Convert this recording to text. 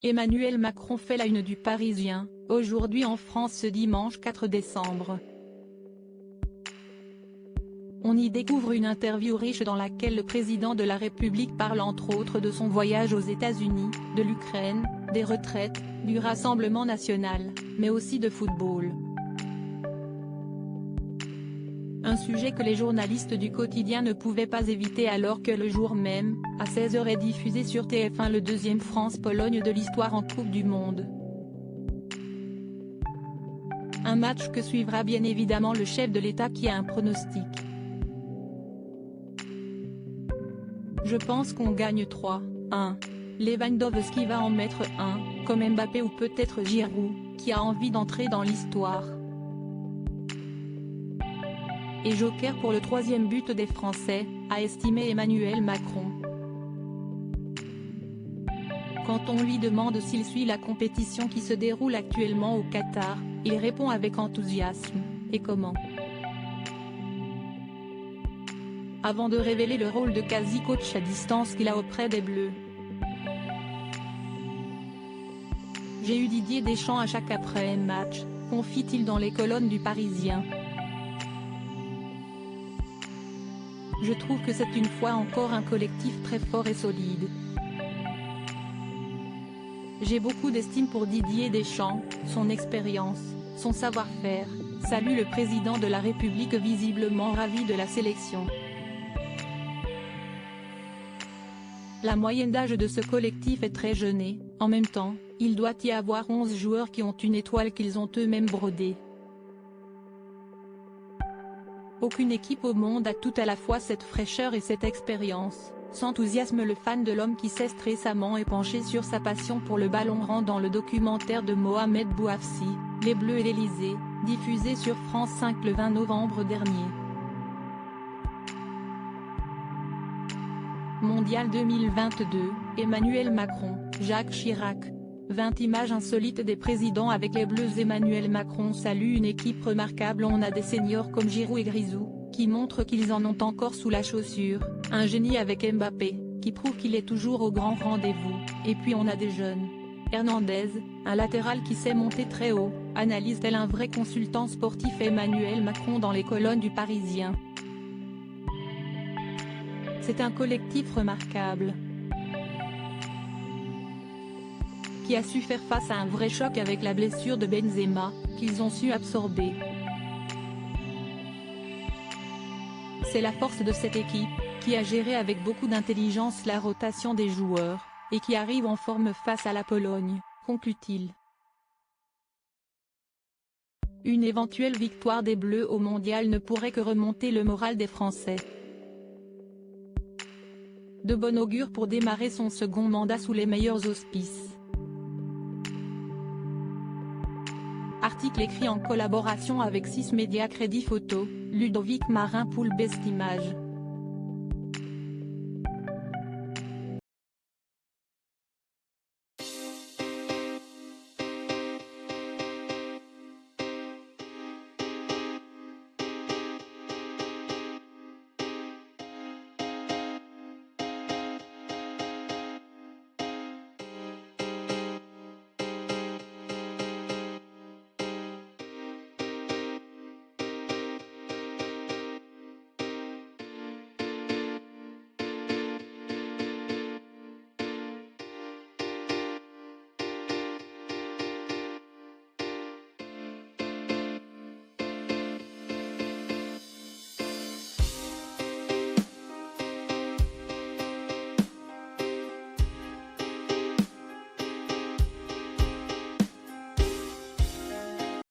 Emmanuel Macron fait la une du Parisien, aujourd'hui en France ce dimanche 4 décembre. On y découvre une interview riche dans laquelle le président de la République parle entre autres de son voyage aux États-Unis, de l'Ukraine, des retraites, du Rassemblement national, mais aussi de football. Un sujet que les journalistes du quotidien ne pouvaient pas éviter alors que le jour même, à 16h est diffusé sur TF1 le deuxième France-Pologne de l'histoire en Coupe du Monde. Un match que suivra bien évidemment le chef de l'État qui a un pronostic. Je pense qu'on gagne 3-1. Lewandowski va en mettre un, comme Mbappé ou peut-être Giroud, qui a envie d'entrer dans l'histoire. Et joker pour le troisième but des Français, a estimé Emmanuel Macron. Quand on lui demande s'il suit la compétition qui se déroule actuellement au Qatar, il répond avec enthousiasme, et comment ? Avant de révéler le rôle de quasi-coach à distance qu'il a auprès des Bleus. J'ai eu Didier Deschamps à chaque après-match, confie-t-il dans les colonnes du Parisien. Je trouve que c'est une fois encore un collectif très fort et solide. J'ai beaucoup d'estime pour Didier Deschamps, son expérience, son savoir-faire, salue le président de la République visiblement ravi de la sélection. La moyenne d'âge de ce collectif est très jeune, en même temps, il doit y avoir 11 joueurs qui ont une étoile qu'ils ont eux-mêmes brodée. Aucune équipe au monde a tout à la fois cette fraîcheur et cette expérience, s'enthousiasme le fan de l'homme qui s'est récemment épanché sur sa passion pour le ballon rond dans le documentaire de Mohamed Bouafsi, Les Bleus et l'Élysée, diffusé sur France 5 le 20 novembre dernier. Mondial 2022, Emmanuel Macron, Jacques Chirac. 20 images insolites des présidents avec les Bleus. Emmanuel Macron salue une équipe remarquable. On a des seniors comme Giroud et Grisou, qui montrent qu'ils en ont encore sous la chaussure, un génie avec Mbappé, qui prouve qu'il est toujours au grand rendez-vous, et puis on a des jeunes. Hernandez, un latéral qui sait monter très haut, analyse tel un vrai consultant sportif. Emmanuel Macron dans les colonnes du Parisien. C'est un collectif remarquable, qui a su faire face à un vrai choc avec la blessure de Benzema, qu'ils ont su absorber. C'est la force de cette équipe, qui a géré avec beaucoup d'intelligence la rotation des joueurs, et qui arrive en forme face à la Pologne, conclut-il. Une éventuelle victoire des Bleus au Mondial ne pourrait que remonter le moral des Français. De bon augure pour démarrer son second mandat sous les meilleurs auspices. Article écrit en collaboration avec 6 médias. Crédit photo, Ludovic Marin. Poule Best Image.